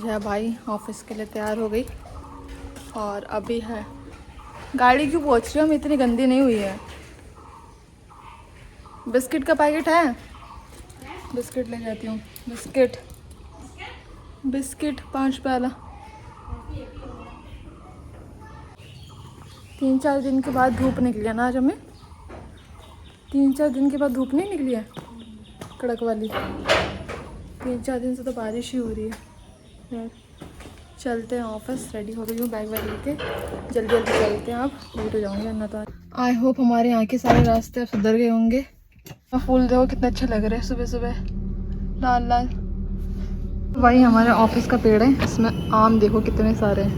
है भाई ऑफिस के लिए तैयार हो गई और अभी है गाड़ी क्यों पहुंच रही हूँ। हम इतनी गंदी नहीं हुई है। बिस्किट का पैकेट है, बिस्किट ले जाती हूँ। बिस्किट बिस्किट 5 वाला। 3-4 दिन के बाद धूप निकली है ना आज हमें। 3-4 दिन के बाद धूप नहीं निकली है कड़क वाली। 3-4 दिन से तो बारिश ही हो रही है यार। चलते हैं ऑफिस। रेडी हो गई हूँ बैग वैग लेके। जल्दी जल्दी चलते हैं। आप लेट हो जाऊँगी वरना तो। आई होप हमारे यहाँ के सारे रास्ते अब सुधर गए होंगे। फूल देखो कितने अच्छे लग रहे हैं सुबह सुबह, लाल लाल। वही हमारे ऑफिस का पेड़ है, इसमें आम देखो कितने सारे हैं।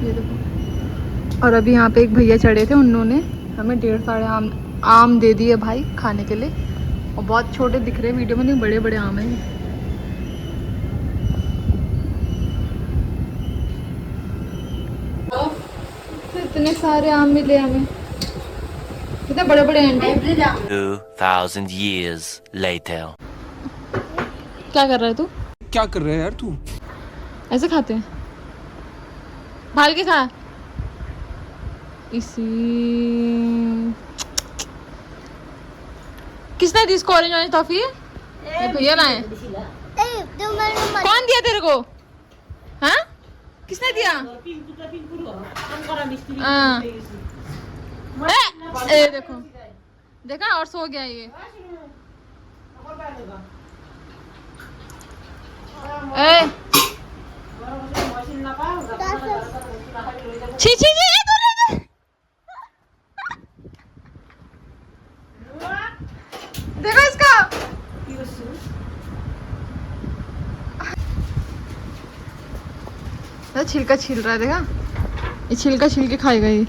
ये देखो। और अभी यहाँ पे एक भैया चढ़े थे, उन्होंने हमें 1.5 आम दे दिए भाई खाने के लिए। और बहुत छोटे दिख रहे हैं वीडियो में, नहीं बड़े बड़े आम हैं। इतने सारे आम मिले हमें, कितने बड़े बड़े हैं। 2000 years later. क्या कर रहा है तू? क्या कर रहा है यार तू? ऐसे खाते हैं, भाल के खा। इसी किसने दी इसको ऑरेंज ऑरेंज टॉफी? ये भैया लाए। कौन दिया तेरे को? हाँ किसने दिया? हाँ ए देखो, देखा और सो गया ये। ए छी छी छी देखो इसका। छिलका छील रहा है, देखा ये छिलका छील के खाएगा ये।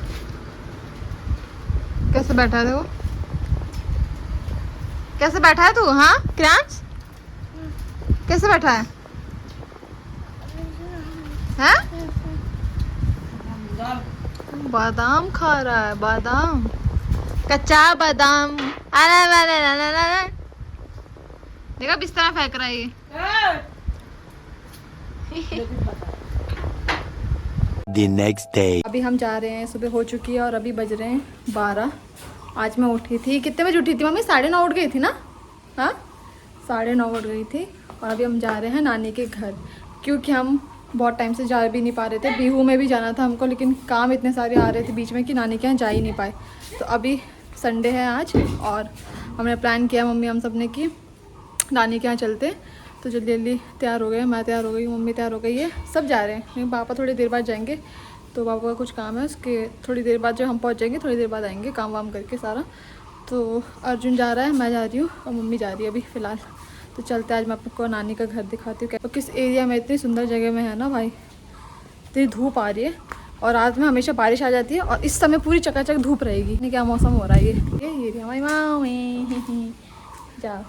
कैसे बैठा है देखो, कैसे बैठा है तू? हाँ क्रांच कैसे बैठा है? हैं? बादाम खा रहा है, बादाम, कच्चा बादाम। देखा बिस्तर फेंक रहा है ये। The next day. अभी हम जा रहे हैं, सुबह हो चुकी है और अभी बज रहे हैं 12। आज मैं उठी थी, कितने बजे उठी थी मम्मी? 9:30 उठ गई थी ना? हाँ 9:30 उठ गई थी। और अभी हम जा रहे हैं नानी के घर, क्योंकि हम बहुत टाइम से जा भी नहीं पा रहे थे। बिहू में भी जाना था हमको, लेकिन काम इतने सारे आ रहे थे बीच में कि नानी के यहाँ जा ही नहीं पाए। तो अभी संडे है आज और हमने प्लान किया मम्मी हम सब ने कि नानी के यहाँ चलते। तो जल्दी जल्दी तैयार हो गए, मैं तैयार हो गई, मम्मी तैयार हो गई है, सब जा रहे हैं। लेकिन पापा थोड़ी देर बाद जाएंगे, तो पापा का कुछ काम है, उसके थोड़ी देर बाद जब हम पहुंच जाएंगे थोड़ी देर बाद आएंगे काम वाम करके सारा। तो अर्जुन जा रहा है, मैं जा रही हूँ और मम्मी जा रही है अभी फ़िलहाल। तो चलते आज मैं आपको नानी का घर दिखाती हूँ। किस एरिया में, इतनी सुंदर जगह में है ना भाई। इतनी धूप आ रही है और रात में हमेशा बारिश आ जाती है और इस समय पूरी चकाचक धूप रहेगी। नहीं क्या मौसम हो रहा है ये हमारी माँ जा।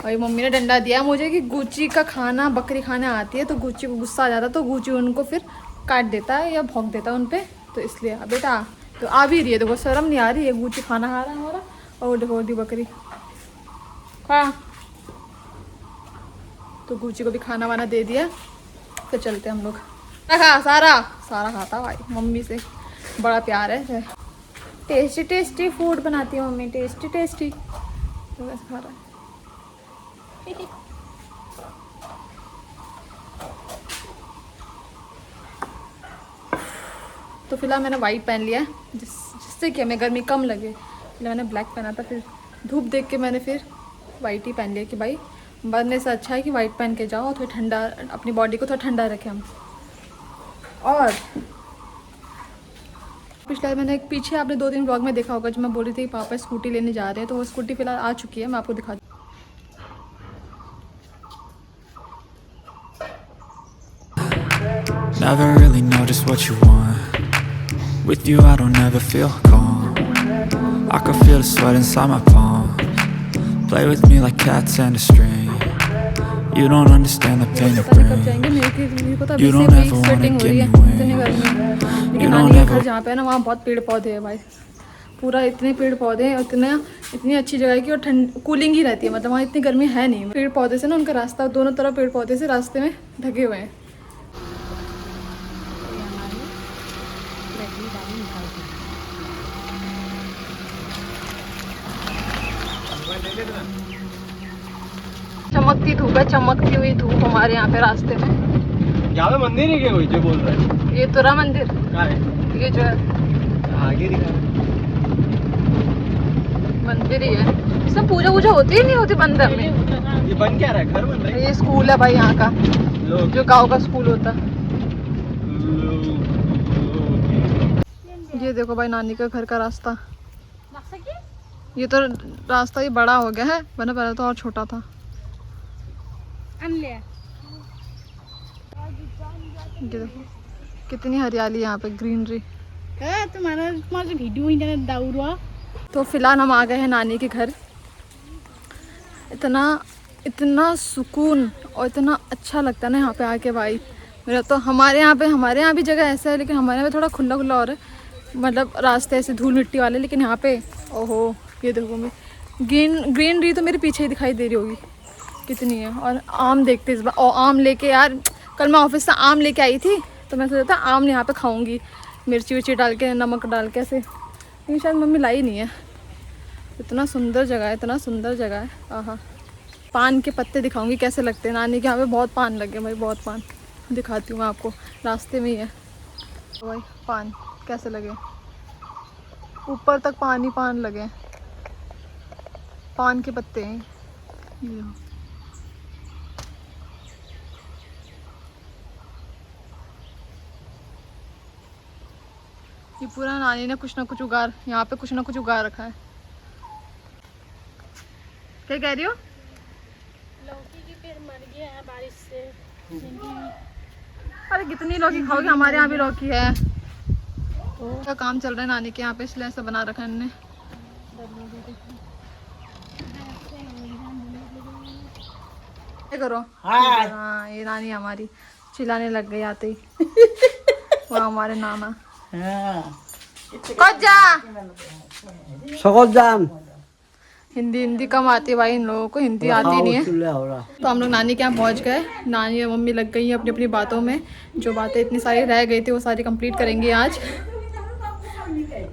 और मम्मी ने डंडा दिया मुझे कि गुच्ची का खाना, बकरी खाने आती है तो गुच्ची को गुस्सा आ जाता, तो गुच्ची उनको फिर काट देता है या भौंक देता है उन पर। तो इसलिए बेटा तो आ भी रही है, देखो शर्म नहीं आ रही है। गुच्ची खाना खा रहा है हमारा और देखो दी बकरी खा। तो गुच्ची को भी खाना वाना दे दिया। फिर चलते हम लोग। खा सारा खाता भाई, मम्मी से बड़ा प्यार है। टेस्टी टेस्टी फूड बनाती है मम्मी, टेस्टी टेस्टी। तो वैसे खा रहा है। तो फिलहाल मैंने वाइट पहन लिया है जिससे कि हमें गर्मी कम लगे। फिर मैंने ब्लैक पहना था, फिर धूप देख के मैंने फिर वाइट ही पहन लिया कि भाई बनने से अच्छा है कि वाइट पहन के जाओ, थोड़ा ठंडा, अपनी बॉडी को थोड़ा ठंडा रखें हम। और पिछले मैंने एक पीछे आपने 2-3 ब्लॉग में देखा होगा, जब मैं बोल रही थी पापा स्कूटी लेने जा रहे हैं, तो वो स्कूटी फिलहाल आ चुकी है, मैं आपको दिखा दूँ। Never really know just what you want. With you I don't ever feel calm. I can feel the sweat inside my palm. Play with me like cats and a string. You don't understand the pain it brings. You don't ever wanna give me wings. You don't ever. जहाँ पे है ना वहाँ बहुत पेड़ पौधे हैं भाई, पूरा इतने पेड़ पौधे हैं, इतनी अच्छी जगह है कि और ठंड कूलिंग ही रहती है, मतलब वहाँ इतनी गर्मी है नहीं। पेड़ पौधे से ना उनका रास्ता दोनों तरफ पेड़ पौधे से रास्ते में ढके हुए हैं। चमकती धूप है, चमकती हुई धूप हमारे यहाँ पे रास्ते में। यहाँ पे मंदिर है क्या कोई जो बोल रहा है? ये तुरा मंदिर, कहाँ है? ये जो है आगे दिखा। मंदिर ही है। इसमें पूजा वूजा होती ही नहीं होती मंदिर में? ये बन क्या रहा है? घर बन रहा है? ये स्कूल है भाई यहाँ का, लोग जो गांव का स्कूल होता है। ये देखो भाई नानी का घर का रास्ता। ये तो रास्ता ही बड़ा हो गया है, वरना पहले तो और छोटा था। ये देखो कितनी हरियाली यहाँ पे, ग्रीनरी। तुम्हारा वीडियो दाऊरा। तो फिलहाल हम आ गए हैं नानी के घर। इतना सुकून और इतना अच्छा लगता है ना यहाँ पे आके भाई। मेरा तो हमारे यहाँ भी जगह ऐसा है, लेकिन हमारे यहाँ पे थोड़ा खुला खुला और है, मतलब रास्ते ऐसे धूल मिट्टी वाले। लेकिन यहाँ पे ओहो, ये देखो मैं ग्रीनरी तो मेरे पीछे ही दिखाई दे रही होगी कितनी है। और आम देखते इस बार, और आम लेके यार, कल मैं ऑफिस से आम लेके आई थी तो मैं सोचा था आम यहाँ पे खाऊंगी, मिर्ची विर्ची डाल के, नमक डाल के ऐसे, लेकिन शायद मम्मी लाई नहीं है। इतना सुंदर जगह है, इतना सुंदर जगह है। आहा, पान के पत्ते दिखाऊंगी कैसे लगते हैं। नानी के यहाँ पे बहुत पान लगे भाई, बहुत पान। दिखाती हूँ मैं आपको, रास्ते में ही है तो भाई पान कैसे लगे, ऊपर तक पान ही पान लगे, पान के पत्ते हैं ये। ये पूरा नानी ने कुछ ना कुछ उगा, यहाँ पे कुछ ना कुछ उगा रखा है। क्या कह रही हो? लौकी के पेड़ मर गया है बारिश से। अरे कितनी लौकी खाओगे, हमारे यहाँ भी लौकी है। तो काम चल रहा है नानी के यहाँ पे, इसलिए ऐसा बना रखा है इन्होंने। क्या करो? हाँ, ये नानी हमारी चिल्लाने लग गई आते ही। वो हमारे नाना हिंदी कम आती है भाई, इन लोगों को हिंदी आती नहीं है। तो हम लोग नानी के यहाँ पहुँच गए। नानी और मम्मी लग गई हैं अपनी अपनी बातों में। जो बातें इतनी सारी रह गई थी वो सारी कंप्लीट करेंगे आज।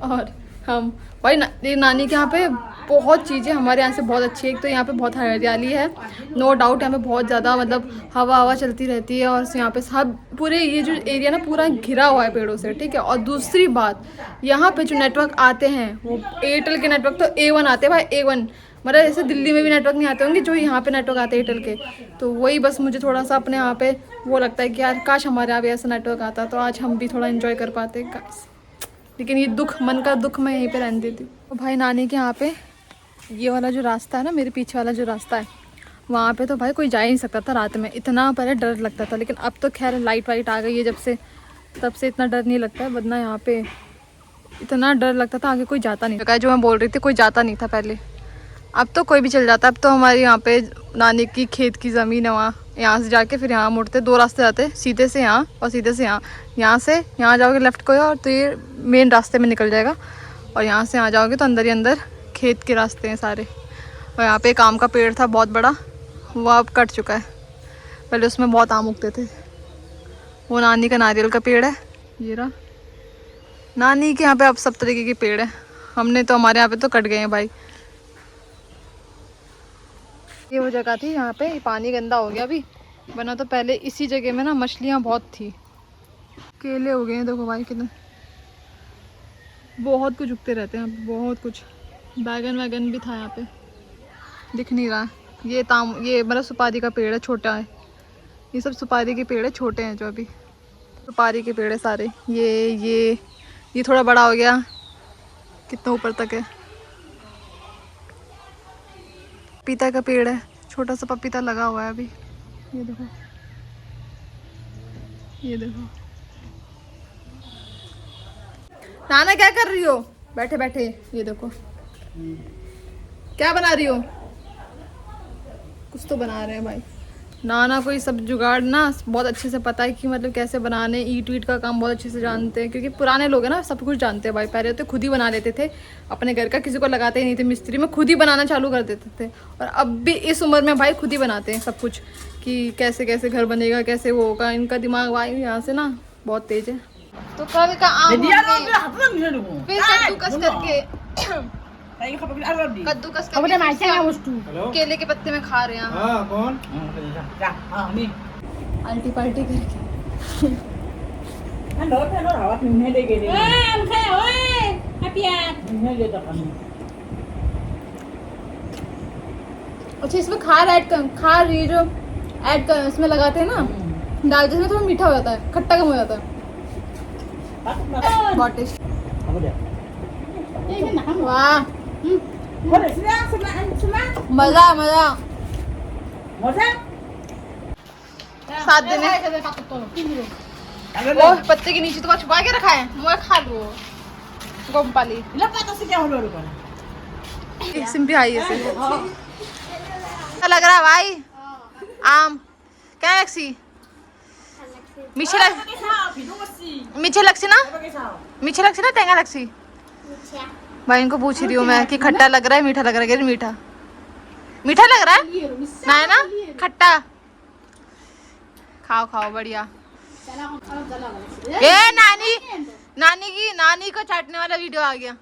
और हम भाई नानी के यहाँ पे बहुत चीज़ें हमारे यहाँ से बहुत अच्छी है। एक तो यहाँ पे बहुत हरियाली है, नो डाउट। यहाँ पे बहुत ज़्यादा मतलब हवा चलती रहती है, और यहाँ पे सब पूरे ये जो एरिया ना पूरा घिरा हुआ है पेड़ों से, ठीक है। और दूसरी बात, यहाँ पे जो नेटवर्क आते हैं वो एयरटेल के नेटवर्क तो A1 आते हैं भाई, A1। मतलब ऐसे दिल्ली में भी नेटवर्क नहीं आते होंगे जो यहाँ पे नेटवर्क आते हैं एयरटेल के। तो वही बस मुझे थोड़ा सा अपने यहाँ पे वो लगता है कि यार काश हमारे यहाँ भी ऐसा नेटवर्क आता तो आज हम भी थोड़ा इन्जॉय कर पाते काश। लेकिन ये दुख, मन का दुख मैं यहीं पे रहती थी। तो भाई नानी के यहाँ पे ये वाला जो रास्ता है ना, मेरे पीछे वाला जो रास्ता है, वहाँ पे तो भाई कोई जा ही नहीं सकता था रात में। इतना पहले डर लगता था, लेकिन अब तो खैर लाइट वाइट आ गई है जब से, तब से इतना डर नहीं लगता है। वरना यहाँ पे इतना डर लगता था, आगे कोई जाता नहीं था। जो मैं बोल रही थी, कोई जाता नहीं था पहले, अब तो कोई भी चल जाता है। अब तो हमारे यहाँ पे नानी की खेत की ज़मीन है, वहाँ यहाँ से जाके फिर यहाँ मुड़ते, 2 रास्ते जाते, सीधे से यहाँ और सीधे से यहाँ। यहाँ से यहाँ जाओगे लेफ्ट को और तो ये मेन रास्ते में निकल जाएगा, और यहाँ से यहाँ जाओगे तो अंदर ही अंदर खेत के रास्ते हैं सारे। और यहाँ पे एक आम का पेड़ था बहुत बड़ा, वो अब कट चुका है, पहले उसमें बहुत आम उगते थे। वो नानी का नारियल का पेड़ है, ये रहा। नानी के यहाँ पे अब सब तरीके के पेड़ हैं, हमने तो हमारे यहाँ पे तो कट गए हैं भाई। ये वो जगह थी, यहाँ पे पानी गंदा हो गया अभी, वरना तो पहले इसी जगह में ना मछलियाँ बहुत थी। केले हो गए हैं देखो भाई कितने, बहुत कुछ उगते रहते हैं, बहुत कुछ। बैगन वैगन भी था यहाँ पे, दिख नहीं रहा। ये मतलब सुपारी का पेड़ है, छोटा है। ये सब सुपारी के पेड़ है, छोटे हैं जो अभी सुपारी के पेड़ है सारे। ये थोड़ा बड़ा हो गया, कितना ऊपर तक है। पपीता का पेड़ है, छोटा सा पपीता लगा हुआ है अभी। ये देखो, ये देखो। नाना क्या कर रही हो? बैठे बैठे ये देखो, क्या बना रही हो? कुछ तो बना रहे हैं भाई। नाना कोई सब जुगाड़ ना बहुत अच्छे से पता है कि मतलब कैसे बनाने, ईट वीट का काम बहुत अच्छे से जानते हैं, क्योंकि पुराने लोग हैं ना, सब कुछ जानते हैं भाई। पहले तो खुद ही बना लेते थे अपने घर का, किसी को लगाते ही नहीं थे मिस्त्री में, खुद ही बनाना चालू कर देते थे। और अब भी इस उम्र में भाई खुद ही बनाते हैं सब कुछ, कि कैसे कैसे घर बनेगा, कैसे वो होगा। इनका दिमाग भाई यहाँ से ना बहुत तेज है। तो कल का आम फिर कद्दूकस करके केले के पत्ते में खा रहे हैं हम। कौन अल्टी पल्टी करके। अच्छा इसमें खार ऐड कर, खार ये जो ऐड कर इसमें लगाते हैं ना, डाल जिसमें थोड़ा मीठा हो जाता है, खट्टा कम हो जाता है। बहुत टेस्ट। वाह मजा मजा 7 दिन है। वो पत्ते के नीचे तो छुपा के रखा है, मैं खा लूँ गोमपाली सिंपी आई है। अच्छा लग रहा है भाई आम। क्या लक्सी मीठे लक्सी ना टेंगा लक्सी। भाई इनको पूछ रही हूँ मैं कि खट्टा लग रहा है मीठा लग रहा है। मीठा मीठा लग रहा है ना, है ना खट्टा। खाओ खाओ बढ़िया। ए नानी को चाटने वाला वीडियो आ गया।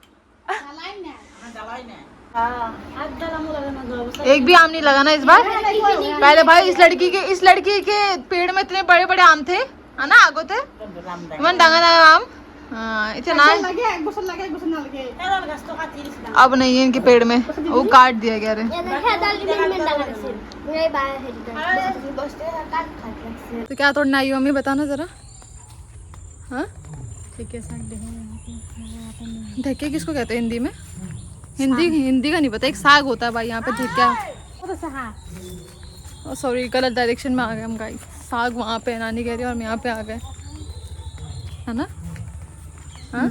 एक भी आम नहीं लगा ना इस बार। पहले भाई इस लड़की के पेड़ में इतने बड़े बड़े आम थे, है ना, आगो थे मन डांगा आम। हाँ इतना अब नहीं है इनके पेड़ में, वो काट दिया गया रे। तो क्या तोड़ना आई हो मम्मी बताना जरा। हाँ ढेके किसको कहते हैं हिंदी में? हिंदी का नहीं पता। एक साग होता है भाई यहाँ पे ढेकिया। सॉरी गलत डायरेक्शन में आ गए हम गाइस। साग वहाँ पे नानी कह रही है और हम यहाँ पे आ गए, है ना। हाँ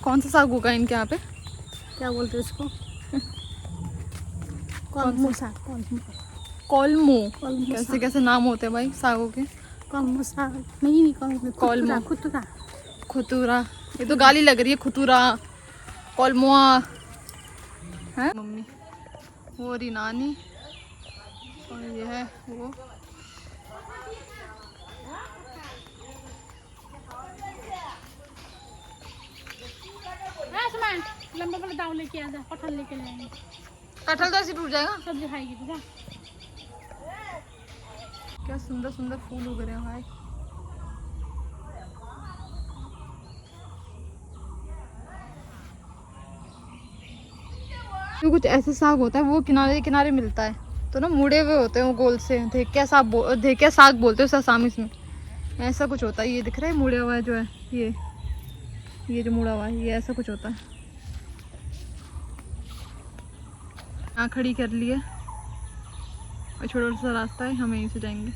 कौन सा साग होगा इनके यहाँ पे? क्या बोलते हैं इसको? कॉलमो। कैसे कैसे नाम होते हैं भाई सागों के। कॉलमो साग नहीं कॉलमो खुतूरा। ये तो गाली लग रही है, खुतूरा कॉलमुआ है। मम्मी वो रही नानी और ये है वो। लंबा वाला दाव लेके आ जा, कटहल लेके जाएंगे। कटहल तो ऐसे टूट जाएगा। सब्जी खाएगी तो जा। क्या सुंदर सुंदर फूल उग रहे हैं भाई। तो कुछ ऐसे साग होता है वो किनारे किनारे मिलता है, तो ना मुड़े हुए होते हैं वो गोल से। ढेकिया साग बोलते हैं उसे आसामीज में। ऐसा कुछ होता है। ये दिख रहा है मुड़ा हुआ है जो है, ये जो मुड़ा हुआ है, ये ऐसा कुछ होता है। यहाँ खड़ी कर ली है और छोटा सा रास्ता है, हम यहीं से जाएंगे।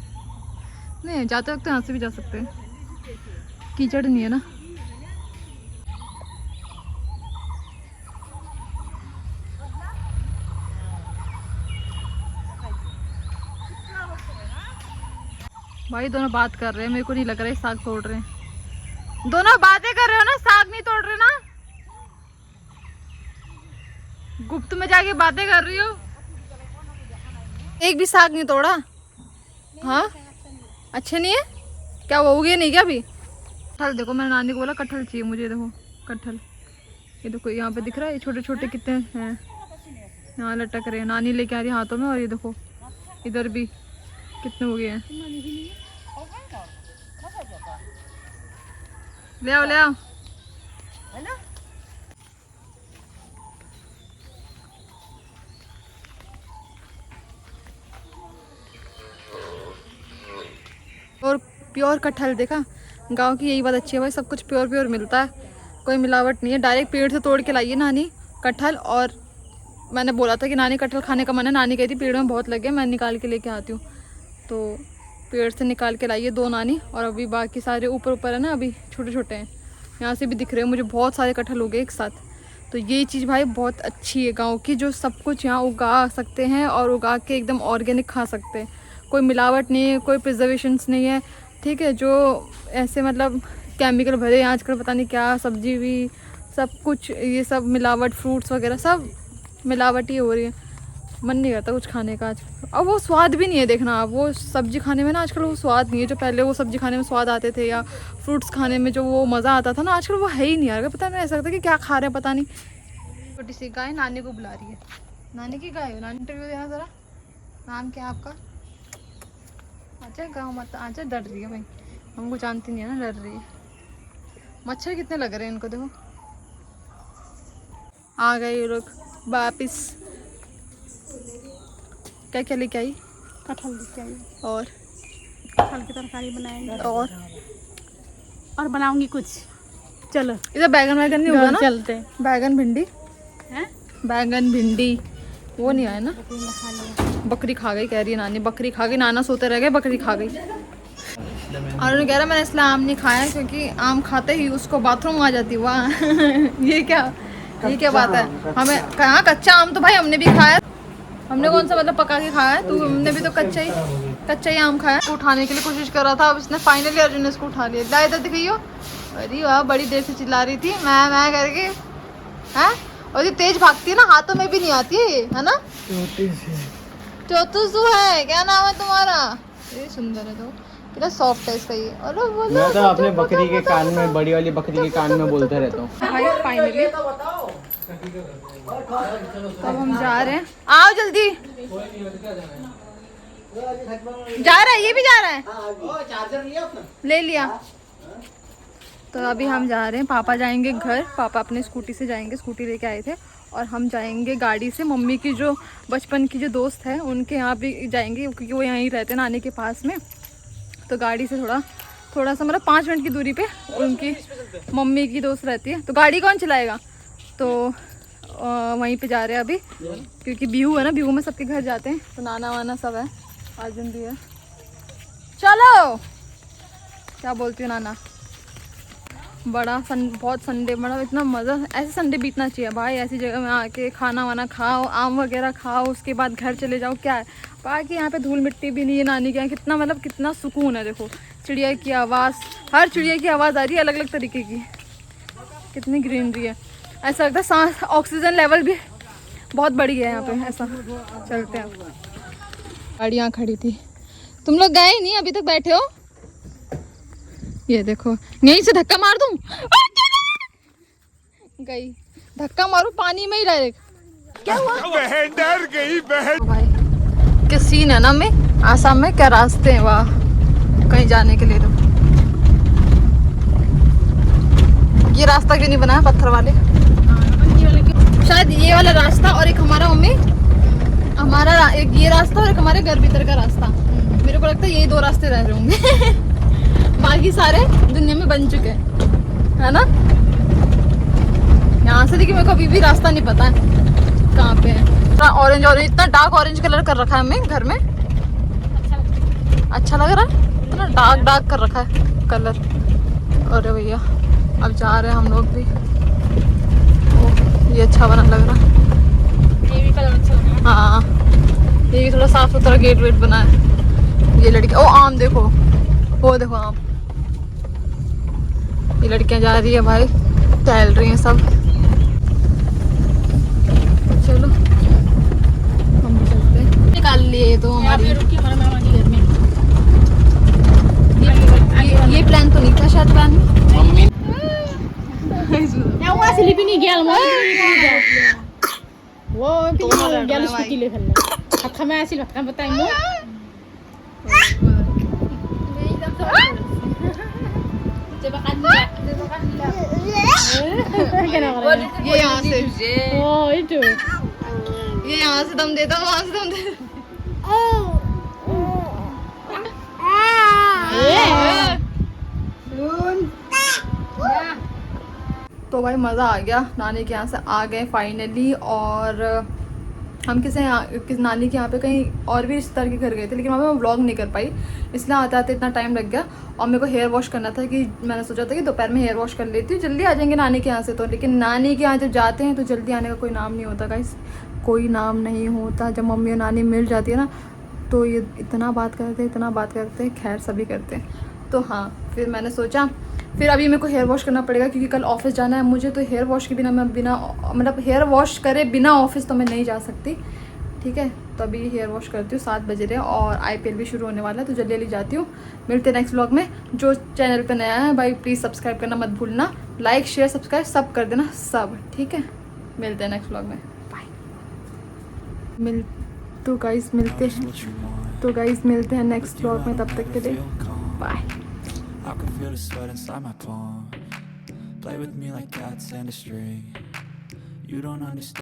नहीं जाते वक्त यहाँ से भी जा सकते हैं, कीचड़ नहीं है ना। भाई दोनों बात कर रहे हैं, मेरे को नहीं लग रहा है साग तोड़ रहे हैं। दोनों बातें कर रहे हो ना, साग नहीं तोड़ रहे ना। गुप्त में जाके बातें कर रही हो। एक भी साग नहीं तोड़ा? हाँ अच्छे नहीं है क्या? वो उगे नहीं क्या अभी? कटहल देखो, मैंने नानी को बोला कटहल चाहिए मुझे। देखो कटहल, ये देखो यहाँ पे दिख रहा है, ये छोटे छोटे कितने हैं यहाँ लटक रहे हैं। नानी लेके आ रही है हाथों में। और ये देखो इधर भी कितने हो गए हैं। ले आओ ले आओ। और प्योर कटहल देखा। गांव की यही बात अच्छी है भाई, सब कुछ प्योर प्योर मिलता है, कोई मिलावट नहीं है। डायरेक्ट पेड़ से तोड़ के लाइए नानी कटहल। और मैंने बोला था कि नानी कटहल खाने का मन है, नानी कहती पेड़ में बहुत लगे, मैं निकाल के लेके आती हूँ। तो पेड़ से निकाल के लाइए 2 नानी। और अभी बाकी सारे ऊपर ऊपर है ना, अभी छोटे छोटे हैं। यहाँ से भी दिख रहे हैं मुझे, बहुत सारे कटहल हो गए एक साथ। तो ये चीज़ भाई बहुत अच्छी है गांव की, जो सब कुछ यहाँ उगा सकते हैं और उगा के एकदम ऑर्गेनिक खा सकते हैं। कोई मिलावट नहीं है, कोई प्रिजर्वेशंस नहीं है, ठीक है। जो ऐसे मतलब केमिकल भरे हैं आजकल, पता नहीं क्या सब्जी भी सब कुछ ये सब मिलावट, फ्रूट्स वगैरह सब मिलावट ही हो रही है। मन नहीं करता कुछ खाने का आज, और वो स्वाद भी नहीं है। देखना आप, वो सब्जी खाने में ना आजकल वो स्वाद नहीं है जो पहले वो सब्जी खाने में स्वाद आते थे, या फ्रूट्स खाने में जो वो मज़ा आता था ना, आजकल वो है ही नहीं यार। पता नहीं, ऐसा लगता है कि क्या खा रहे हैं पता नहीं। छोटी सी गाय नानी को बुला रही है। नानी की गाय हो, नानी इंटरव्यू देना ज़रा। नाम क्या है आपका? अच्छा गाँव मत, अच्छा डर रही है भाई, हमको जानती नहीं है ना, डर रही है। मच्छर कितने लग रहे हैं इनको, देखो। आ गए ये लोग वापिस। क्या क्या लेके आई? कटहल लेके आई, और कटहल की तरकारी बनाएंगे और बनाऊंगी कुछ। चलो इधर बैगन वैगन नहीं होगा ना? चलते बैगन भिंडी हैं, बैगन भिंडी वो नहीं आया ना। खा लिया। बकरी खा गई कह रही है नानी, बकरी खा गई। नाना सोते रह गए, बकरी खा गई। और उन्होंने कह रहा मैंने इसलिए आम नहीं खाया क्योंकि आम खाते ही उसको बाथरूम आ जाती। वाह ये क्या बात है? हमें कहाँ कच्चा आम तो भाई हमने भी खाया, हमने कौन सा मतलब पका के खाया है? तू हमने भी तो कच्चा ही आम खाया। उठाने के लिए कोशिश कर रहा था, अब इसने फाइनली अर्जुन ने इसको उठा लिया। ला इधर दिखाइयो। अरे वाह, बड़ी देर से चिल्ला रही थी मैं करके, हैं? और ये तेज भागती है ना, हाथों में भी नहीं आती है ये, है ना? चोतुसु है, क्या नाम है तुम्हारा? ये सुंदर है तो, कितना सॉफ्ट है इसका ये। अरे बोलो, मैं तो अपने बकरी के कान में, बड़ी वाली बकरी के कान में बोलते रहता हूँ। भाई फाइनली तब हम जा रहे हैं। आओ जल्दी। जा रहा है, ये भी जा रहा है। ले लिया। तो अभी हम जा रहे हैं, पापा जाएंगे घर। पापा अपने स्कूटी से जाएंगे, स्कूटी लेके आए थे, और हम जाएंगे गाड़ी से। मम्मी की जो बचपन की जो दोस्त है उनके यहाँ भी जाएंगे क्योंकि वो यहीं रहते हैं नानी के पास में। तो गाड़ी से थोड़ा सा मतलब 5 मिनट की दूरी पे उनकी मम्मी की दोस्त रहती है। तो गाड़ी कौन चलाएगा? तो वहीं पे जा रहे हैं अभी, क्योंकि बिहू है ना, बिहू में सबके घर जाते हैं। तो नाना वाना सब है, अर्जुन भी है। चलो, क्या बोलती हो नाना? बहुत संडे, बड़ा इतना मज़ा, ऐसे संडे बीतना चाहिए भाई। ऐसी जगह में आके खाना वाना खाओ, आम वगैरह खाओ, उसके बाद घर चले जाओ। क्या है बाकी यहाँ पे धूल मिट्टी भी नहीं है। नानी के यहाँ कितना मतलब कितना सुकून है। देखो चिड़िया की आवाज़, हर चिड़िया की आवाज़ आ रही है अलग अलग तरीके की। कितनी ग्रीनरी है, ऐसा लगता है सांस, ऑक्सीजन लेवल भी बहुत बढ़ गया है यहाँ पे। ऐसा चलते हैं। गाड़ियाँ खड़ी थी, तुम लोग गए नहीं अभी तक, बैठे हो। ये देखो, यहीं से धक्का मार दूं, गई। धक्का मारू पानी में ही डायरेक्ट। क्या हुआ? बहन डर गई बहन। भाई क्या सीन है ना में आसाम में, क्या रास्ते हैं वाह कहीं जाने के लिए। तो ये रास्ता क्यों नहीं बनाया पत्थर वाले? शायद ये वाला रास्ता, और एक हमारा मम्मी, हमारा एक ये रास्ता और एक हमारे घर भीतर का रास्ता। मेरे को लगता है यही 2 रास्ते रह रहे होंगे बाकी सारे दुनिया में बन चुके हैं, है ना? यहाँ से देखिए, मेरे को अभी भी रास्ता नहीं पता है कहाँ पे है। इतना ऑरेंज इतना डार्क ऑरेंज कलर कर रखा है हमें घर में। अच्छा लग रहा है, इतना डार्क कर रखा है कलर। अरे भैया अब जा रहे हैं हम लोग भी। ये अच्छा बना लग रहा है, ये भी कलर अच्छा लग रहा है। हाँ ये भी थोड़ा साफ सुथरा गेट वेट बना है। ये लड़की, ओ आम देखो, वो देखो आम। ये लड़कियां जा रही है भाई, टहल रही हैं सब। चलो हम भी चलते हैं। निकाल लिए तो हमारी हमारे मामा के घर में ये प्लान तो नहीं था शायद। Plan mummy yang asli ini gel mau wow ini gel seperti le khalle hat khame asil hat khame batay mo coba kan ये यहाँ से, oh itu ये यहाँ से दम देता, वहाँ से दम देता। तो भाई मज़ा आ गया, नानी के यहाँ से आ गए फाइनली। और हम किस नानी के यहाँ पे कहीं और भी रिश्तेदार के घर गए थे, लेकिन वहाँ पे मैं व्लॉग नहीं कर पाई, इसलिए आते आते इतना टाइम लग गया। और मेरे को हेयर वॉश करना था, कि मैंने सोचा था कि दोपहर में हेयर वॉश कर लेती हूँ, जल्दी आ जाएंगे नानी के यहाँ से। तो लेकिन नानी के यहाँ जब जाते हैं तो जल्दी आने का कोई नाम नहीं होता गाइस, कोई नाम नहीं होता। जब मम्मी और नानी मिल जाती है ना तो ये इतना बात करते, खैर सभी करते हैं। तो हाँ, फिर मैंने सोचा फिर अभी मेरे को हेयर वॉश करना पड़ेगा क्योंकि कल ऑफिस जाना है मुझे। तो हेयर वॉश के बिना मैं मतलब हेयर वॉश करे बिना ऑफिस तो मैं नहीं जा सकती, ठीक है। तो अभी हेयर वॉश करती हूँ, 7 बज रहे हैं और IPL भी शुरू होने वाला है, तो जल्दी जल्दी जाती हूँ। मिलते हैं नेक्स्ट व्लॉग में। जो चैनल पे नया है भाई प्लीज़ सब्सक्राइब करना मत भूलना, लाइक शेयर सब्सक्राइब सब कर देना सब, ठीक है। मिलते हैं नेक्स्ट व्लॉग में, बाय। तो गाइस मिलते हैं नेक्स्ट व्लॉग में, तब तक के लिए bye. I can feel the sweat inside my palm. Play with me like cats and a string. You don't understand.